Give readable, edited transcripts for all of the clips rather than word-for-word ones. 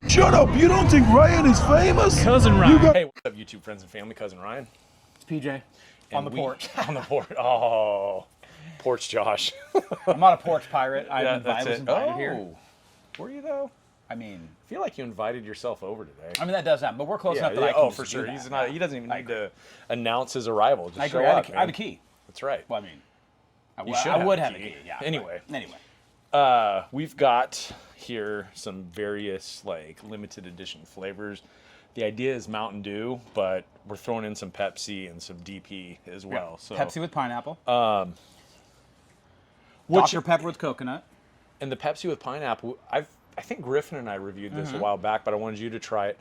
Shut up! You don't think Ryan is famous? Cousin Ryan. Hey, what's up, YouTube friends and family? Cousin Ryan. It's PJ. On the porch. On the porch. Oh, porch Josh. I'm not a porch pirate. I was it. invited here. Were you though? I mean, I feel like you invited yourself over today. I mean that does happen, but we're close enough that I can just for do sure. that. He's not. He doesn't even need to announce his arrival. Just I show agree. up. I have a key. That's right. Well, I mean, I would have a key. Yeah. Anyway. Anyway. We've got here some various like limited edition flavors. The idea is Mountain Dew, but we're throwing in some Pepsi and some DP as well. Yeah. So Pepsi with pineapple. Dr. Pepper with coconut. And the Pepsi with pineapple, I think Griffin and I reviewed this a while back, but I wanted you to try it.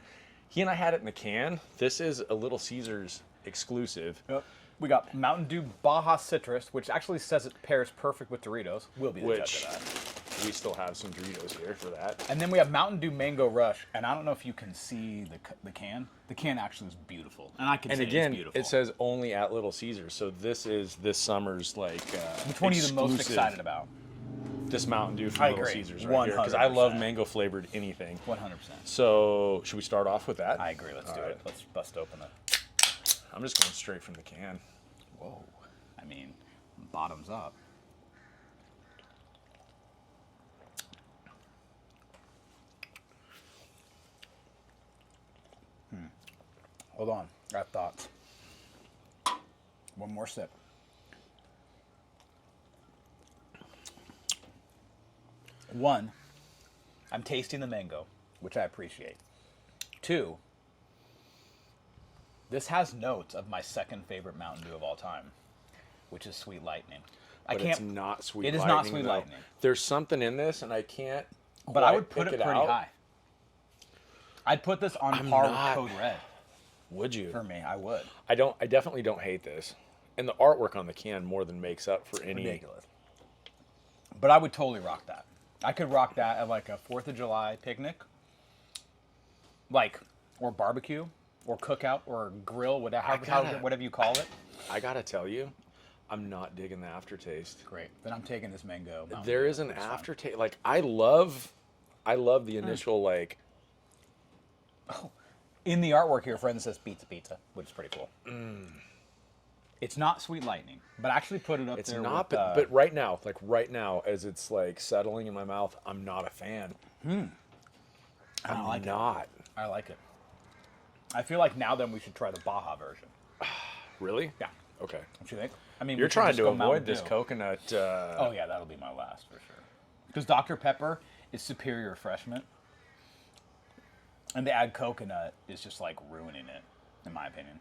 He and I had it in the can. This is a Little Caesars exclusive. Yep. We got Mountain Dew Baja Citrus, which actually says it pairs perfect with Doritos. We'll be the judge of that. We still have some Doritos here for that. And then we have Mountain Dew Mango Rush, and I don't know if you can see the can. The can actually is beautiful, and I can see again, it's beautiful. it says only at Little Caesars, so this is this summer's like Which one are you the most excited about? This Mountain Dew from Little Caesars right here, because I love mango flavored anything. 100%. So should we start off with that? I agree. Let's do it. Let's bust open it. I'm just going straight from the can. Whoa. I mean, bottoms up. Hold on. I have thoughts. One more sip. One, I'm tasting the mango, which I appreciate. Two, this has notes of my second favorite Mountain Dew of all time, which is Sweet Lightning. But it's not Sweet Lightning. It is not Sweet Lightning. There's something in this, and I can't. But I would put it pretty out. high. I'd put this on par with Code Red. Would you? For me, I would. I definitely don't hate this, and the artwork on the can more than makes up for any. Ridiculous. But I would totally rock that. I could rock that at like a 4th of July picnic, like, or barbecue, or cookout, or grill, whatever you call it. I gotta tell you, I'm not digging the aftertaste. Great. Then I'm taking this mango. There is an aftertaste. Like I love the initial like. Oh, in the artwork here, friend says pizza, which is pretty cool. It's not Sweet Lightning, but actually put it up it's there. It's not, with, but right now, as it's like settling in my mouth, I'm not a fan. I like it. I like it. I feel like now then we should try the Baja version. Really? Yeah. Okay. What you think? I mean, you're trying to avoid this coconut. Oh yeah, that'll be my last for sure. Because Dr. Pepper is superior refreshment, and to add coconut is just like ruining it, in my opinion.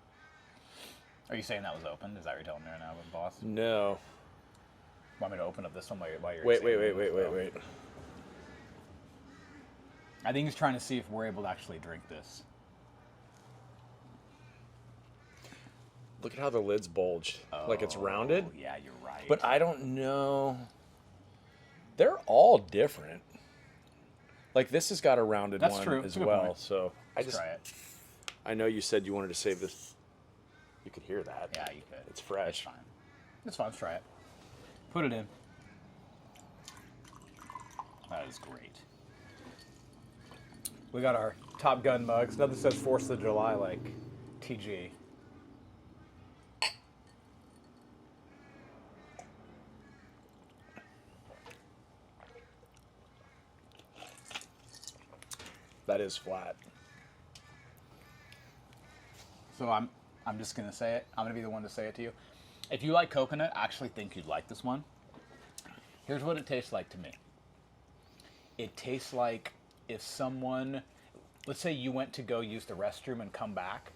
Are you saying that was open? Is that what you're telling me right now, boss? No. Want me to open up this one while you're Wait. I think he's trying to see if we're able to actually drink this. Look at how the lid's bulged. Like it's rounded. Yeah, you're right. But I don't know. They're all different. Like this has got a rounded one as well. Point. So Let's try it. I know you said you wanted to save this. You could hear that. Yeah, you could. It's fresh. It's fine. It's fine. Let's try it. Put it in. That is great. We got our Top Gun mugs. Nothing says 4th of July like TG. That is flat. So I'm just gonna say it. I'm gonna be the one to say it to you. If you like coconut, I actually think you'd like this one. Here's what it tastes like to me. It tastes like if someone, let's say you went to go use the restroom and come back,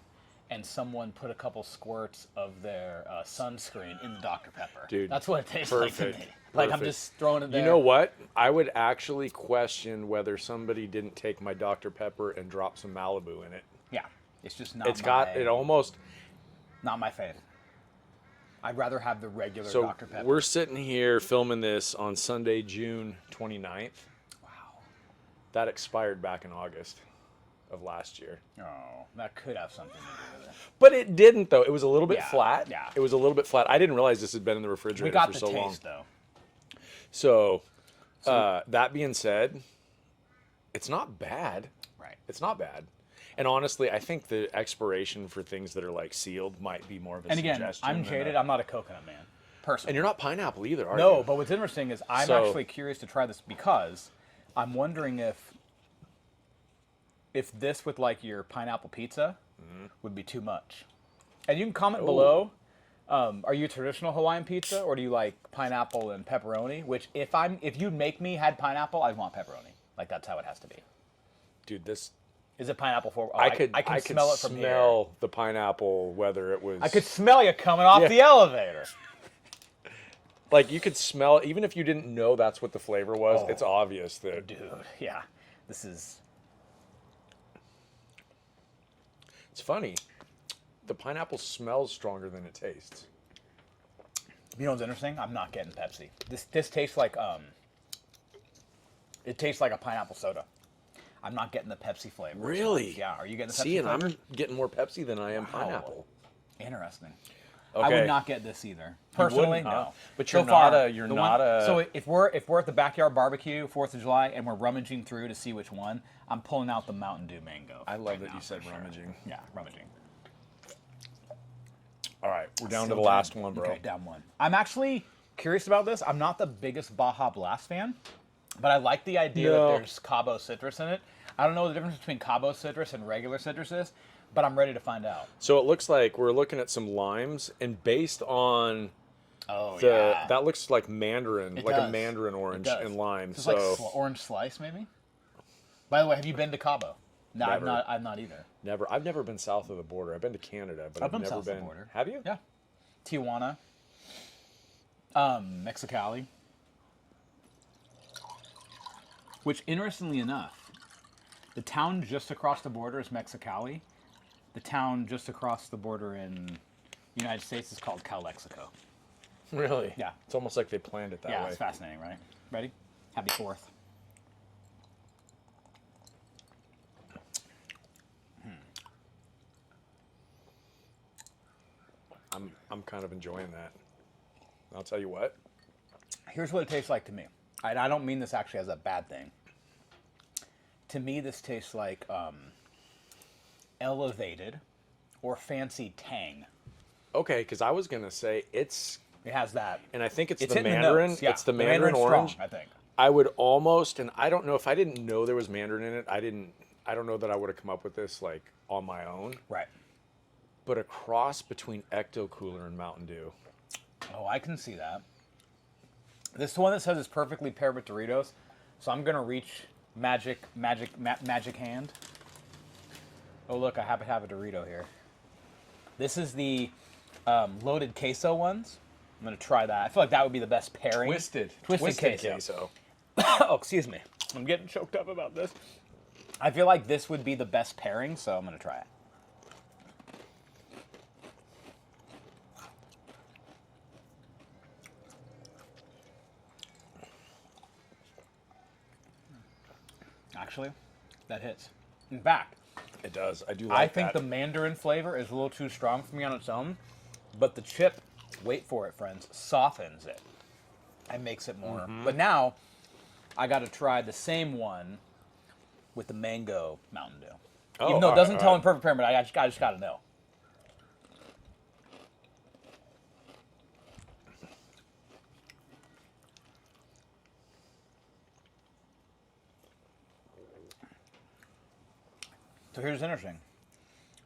and someone put a couple squirts of their sunscreen in the Dr. Pepper. Dude, that's what it tastes like to me. Like I'm just throwing it there. You know what? I would actually question whether somebody didn't take my Dr. Pepper and drop some Malibu in it. Yeah, it's just not. It almost. Not my fave. I'd rather have the regular So Dr. Pepper. we're sitting here filming this on Sunday, June 29th. Wow. That expired back in August of last year. Oh, that could have something to do with it. But it didn't, though. It was a little bit flat. Yeah. It was a little bit flat. I didn't realize this had been in the refrigerator for so long. We got the taste, though. So that being said, it's not bad. Right. It's not bad. And honestly, I think the expiration for things that are like sealed might be more of a And again, suggestion. I'm than jaded. a- I'm not a coconut man, personally. And you're not pineapple either, are you? No, but what's interesting is I'm So- actually curious to try this because I'm wondering if this with like your pineapple pizza would be too much. And you can comment below. Are you a traditional Hawaiian pizza or do you like pineapple and pepperoni? Which if you make me had pineapple, I'd want pepperoni. Like that's how it has to be. Dude, this Is it pineapple for? Oh, I could smell it from smell here. the pineapple, whether it was I could smell you coming off the elevator. like you could smell it even if you didn't know that's what the flavor was. It's obvious that Dude, yeah. This is it's funny. The pineapple smells stronger than it tastes. You know what's interesting? I'm not getting Pepsi. This tastes like it tastes like a pineapple soda. I'm not getting the Pepsi flavor. Really? Yeah. Are you getting the Pepsi See, and flavor? I'm getting more Pepsi than I am pineapple. Interesting. Okay. I would not get this either. Personally, wouldn't, huh? no. But So you're far, not a- you're the not a- So if we're at the backyard barbecue, 4th of July, and we're rummaging through to see which one, I'm pulling out the Mountain Dew mango. I love right that now, you said for sure. rummaging. Yeah, rummaging. All right, we're down to Still the last one, bro. Okay, down one. I'm actually curious about this. I'm not the biggest Baja Blast fan, but I like the idea No. that there's Cabo citrus in it. I don't know the difference between Cabo citrus and regular citrus is, but I'm ready to find out. So it looks like we're looking at some limes, and based on Oh, that looks like mandarin, It like a does. mandarin It orange does. and lime. It's So like orange slice, maybe? By the way, have you been to Cabo? No, Never. I'm not either. I've never been south of the border. I've been to Canada, but I've I've been never south of the been. border. Have you? Yeah. Tijuana. Mexicali. Which, interestingly enough, the town just across the border is Mexicali. The town just across the border in the United States is called Calexico. Really? Yeah. It's almost like they planned it that Yeah, way. it's fascinating, right? Ready? Happy 4th. I'm kind of enjoying that. I'll tell you what. Here's what it tastes like to me. And I don't mean this actually as a bad thing. To me, this tastes like elevated or fancy tang. Okay, because I was gonna say it's, It has that. and I think it's It's the hitting the mandarin. notes, yeah. It's the The mandarin mandarin's orange. strong, I think. I would almost, and I don't know if I didn't know there was mandarin in it. I don't know that I would have come up with this like on my own. Right. But a cross between Ecto Cooler and Mountain Dew. Oh, I can see that. This one that says it's perfectly paired with Doritos, so I'm gonna reach magic hand. Oh look, I happen to have a Dorito here. This is the loaded queso ones. I'm gonna try that. I feel like that would be the best pairing. Twisted queso. Oh, excuse me. I'm getting choked up about this. I feel like this would be the best pairing, so I'm gonna try it. Actually, that hits. In fact, It does. I do like I think that. the mandarin flavor is a little too strong for me on its own, but the chip, wait for it, friends, softens it and makes it more. But now, I got to try the same one with the mango Mountain Dew. Oh, Even though it all doesn't right, tell all in perfect pairing, but I just got to know. So here's interesting.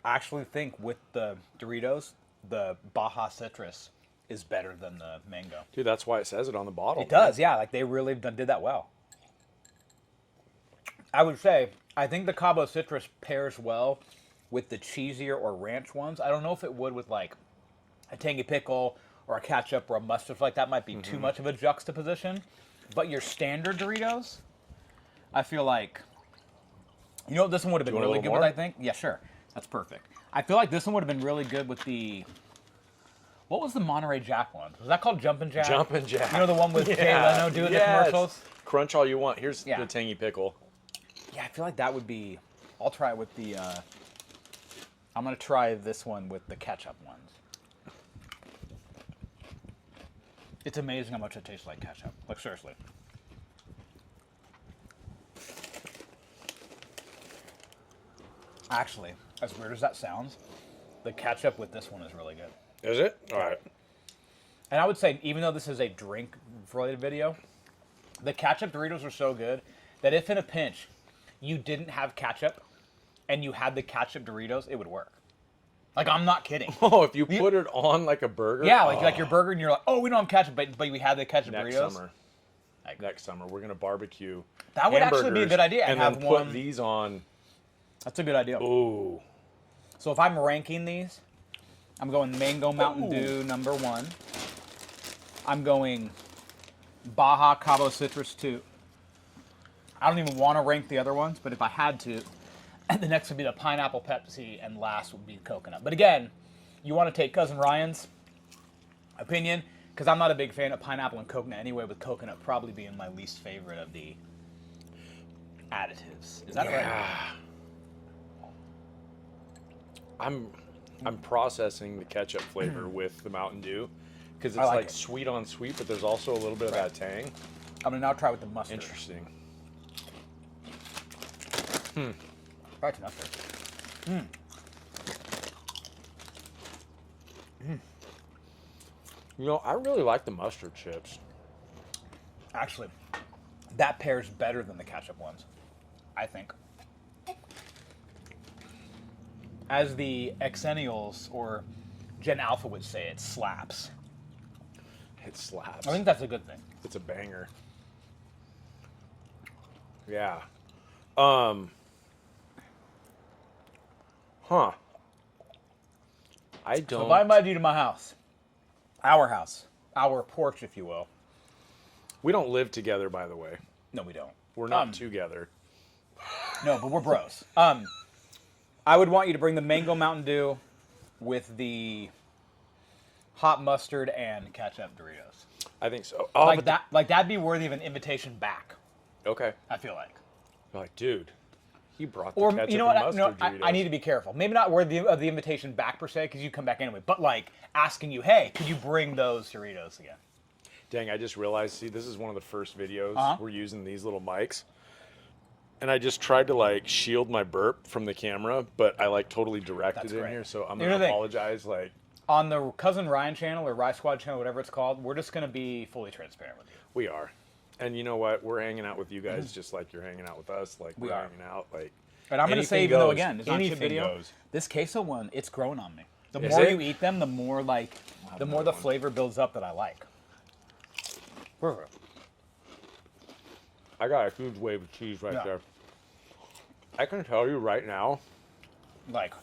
I actually think with the Doritos, the Baja Citrus is better than the mango. Dude, that's why it says it on the bottle. It does, yeah. Like they really did that well. I would say I think the Cabo Citrus pairs well with the cheesier or ranch ones. I don't know if it would with like a tangy pickle or a ketchup or a mustard. Like that might be too much of a juxtaposition. But your standard Doritos, I feel like, you know what this one would have been want a really little good with, more? I think? Yeah, sure. That's perfect. I feel like this one would have been really good with the, what was the Monterey Jack one? Was that called Jumpin' Jack? Jumpin' Jack. You know the one with Jay Leno doing the commercials? Crunch all you want. Here's Yeah. the tangy pickle. Yeah, I feel like that would be, I'll try it with the, I'm going to try this one with the ketchup ones. It's amazing how much it tastes like ketchup. Like, seriously. Actually, as weird as that sounds, the ketchup with this one is really good. Is it? All right. And I would say, even though this is a drink-related video, the ketchup Doritos are so good that if in a pinch you didn't have ketchup and you had the ketchup Doritos, it would work. Like, I'm not kidding. Oh, if you put it on like a burger? Yeah, like your burger, and you're like, oh, we don't have ketchup, but we had the ketchup Next Doritos. summer. Next summer, we're going to barbecue That would actually be a good idea. And have then put one. these on. That's a good idea. Ooh. So if I'm ranking these, I'm going Mango Mountain Dew #1. I'm going Baja Cabo Citrus 2. I don't even want to rank the other ones, but if I had to, the next would be the Pineapple Pepsi, and last would be Coconut. But again, you want to take Cousin Ryan's opinion, because I'm not a big fan of pineapple and coconut anyway, with coconut probably being my least favorite of the additives. Is that right? I'm processing the ketchup flavor with the Mountain Dew because it's like like it. sweet on sweet, but there's also a little bit of that tang. I'm going to now try with the mustard. Interesting. Try with mustard. You know, I really like the mustard chips. Actually, that pairs better than the ketchup ones, I think. As the Xennials or Gen Alpha would say, it slaps. It slaps. I think that's a good thing. It's a banger. Yeah. Huh. I don't. So if I invite you to my house, our porch, if you will. We don't live together, by the way. No, we don't. We're not together. No, but we're bros. I would want you to bring the Mango Mountain Dew with the hot mustard and ketchup Doritos. I think so. Oh, Like but that, like that'd be worthy of an invitation back. okay. I feel like. You're like, dude, he brought the Or ketchup you know what? and mustard Doritos. I need to be careful. Maybe not worthy of the invitation back per se, because you come back anyway. But like asking you, hey, could you bring those Doritos again? Dang, I just realized, see, this is one of the first videos Uh-huh. we're using these little mics. And I just tried to like shield my burp from the camera, but I like totally directed That's it in great. here, so I'm Here's gonna the thing. apologize. Like, On the Cousin Ryan channel or TheRySquad channel, whatever it's called, we're just gonna be fully transparent with you. we are. And you know what? We're hanging out with you guys just like you're hanging out with us. Like We we're are. hanging out. Like, And I'm gonna anything say, even though goes. again, it's not a shit Anything video, goes. this queso one, it's grown on me. The Is more it? you eat them, the more like, the more another the one. flavor builds up that I like. Perfect. I got a huge wave of cheese right Yeah. there. I can tell you right now. Like,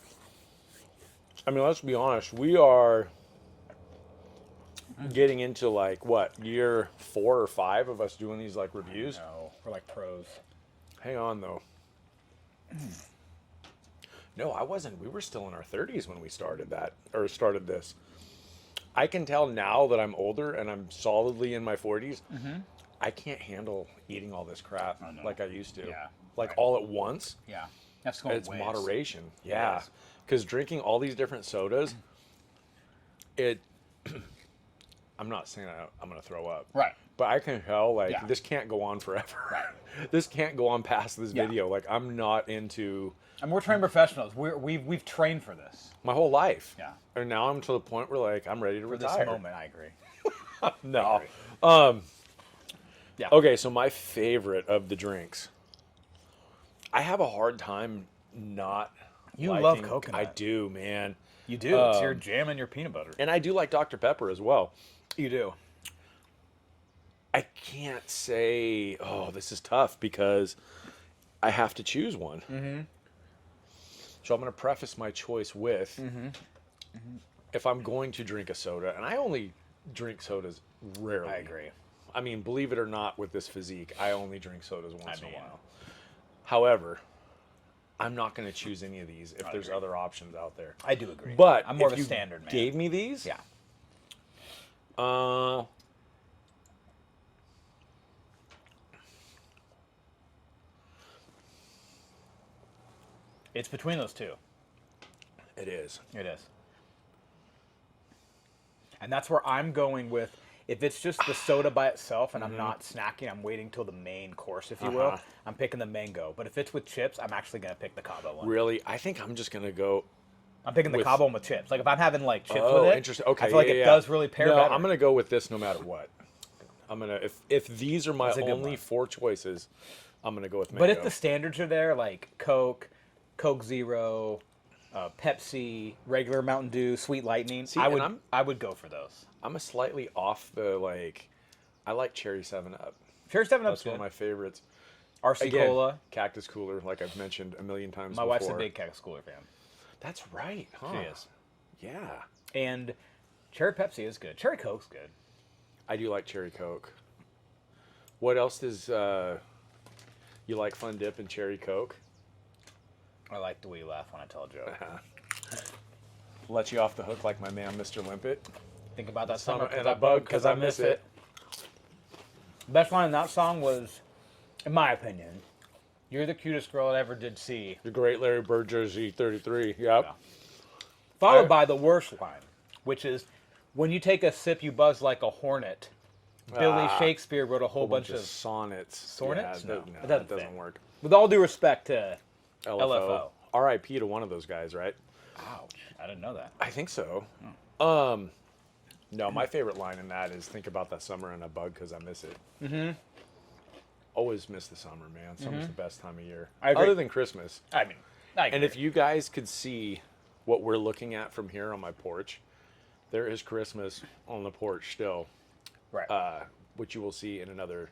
I mean, let's be honest. We are getting into like what, year 4 or 5 of us doing these like reviews. no, we're like pros. Hang on though. No, I wasn't. We were still in our 30s when we started that, or started this. I can tell now that I'm older and I'm solidly in my 40s. I can't handle eating all this crap I know. like I used to. Yeah, Like right. all at once. Yeah, that's going It's ways. moderation. Yeah. is. Because drinking all these different sodas, I'm not saying I'm going to throw up. Right. But I can tell, like, Yeah. this can't go on forever. Right. This can't go on past this Yeah. video. Like, I'm not into And we're trained professionals. We've trained for this. my whole life. Yeah. And now I'm to the point where, like, I'm ready to For this retire. moment, I agree. No. Yeah. Okay, so my favorite of the drinks. I have a hard time not You liking, love coconut. I do, man. You do. It's your jam and your peanut butter. And I do like Dr. Pepper as well. You do. I can't say, oh, this is tough because I have to choose one. So I'm going to preface my choice with if I'm going to drink a soda, and I only drink sodas rarely. I agree. I mean, believe it or not, with this physique, I only drink sodas once in mean- a while. However, I'm not going to choose any of these if there's agree. other options out there. I do agree. But I'm more if of a you standard man. gave me these, Yeah. It's between those two. it is. It is. And that's where I'm going with. If it's just the soda by itself and I'm not snacking, I'm waiting till the main course, if you will. I'm picking the mango. But if it's with chips, I'm actually gonna pick the Cabo one. Really, I think I'm just gonna go. I'm picking the Cabo one with chips. Like if I'm having like chips with it, interesting. Okay, I feel like it does really pair No, better. I'm gonna go with this no matter what. I'm gonna if these are my That's a good only one. 4 choices, I'm gonna go with mango. But if the standards are there, like Coke, Coke Zero, Pepsi, regular Mountain Dew, Sweet Lightning, See, I would go for those. I'm a slightly off the like. I like Cherry 7-Up. Cherry 7-Up's That's good. one of my favorites. RC Again, Cola. Cactus Cooler, like I've mentioned a million times My before. wife's a big Cactus Cooler fan. That's right, huh? She is. Yeah. And Cherry Pepsi is good. Cherry Coke's good. I do like Cherry Coke. What else does you like? Fun Dip and Cherry Coke? I like the way you laugh when I tell a joke. Let you off the hook like my man, Mr. Limpet. Think about that summer And I bug because I miss it. Best line in that song was, in my opinion, "You're the cutest girl I ever did see." The Great Larry Bird Jersey 33. Yep. Followed by the worst line, which is, "When you take a sip, you buzz like a hornet." Billy Shakespeare wrote a whole bunch of sonnets. sonnets. Yeah, No, no, it that doesn't doesn't fit. work. With all due respect to LFO. R.I.P. to one of those guys, right? Ouch, I didn't know that. I think so. No, my favorite line in that is "Think about that summer and I bug because I miss it." Mm-hmm. Always miss the summer, man. Summer's the best time of year, I agree. other than Christmas. I mean, I agree. And if you guys could see what we're looking at from here on my porch, there is Christmas on the porch still, right. which you will see in another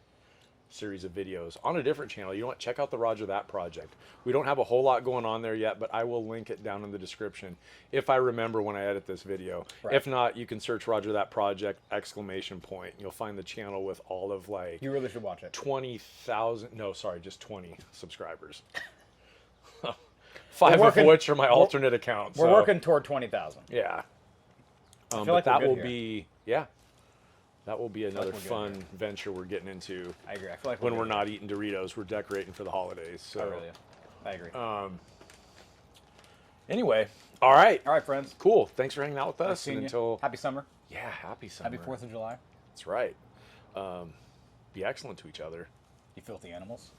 series of videos on a different channel. You know what? Check out the Roger That Project. We don't have a whole lot going on there yet, but I will link it down in the description if I remember when I edit this video. Right. If not, you can search Roger That Project ! You'll find the channel with all of like You really should watch it. 20,000. No, sorry, just 20 subscribers. 5 working- of which are my alternate accounts. We're so, working toward 20,000. Yeah. feel But like we're that good will here. be, yeah. That will be another we're good fun here. venture we're getting into. I agree. I feel like When good we're here. not eating Doritos, we're decorating for the holidays. So I really, I agree. anyway, all right, All right, friends. cool. Thanks for hanging out with us. Seeing And you. until Happy summer. yeah, happy summer. Happy 4th of July. That's right. Be excellent to each other. You filthy animals.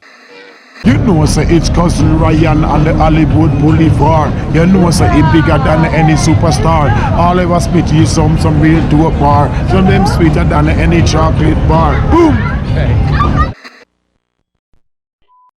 You know, say it's cousin Ryan on the Hollywood Boulevard. You know, say it bigger than any superstar. All I was spit you some real dope bar. Some them sweeter than any chocolate bar. Boom! Hey.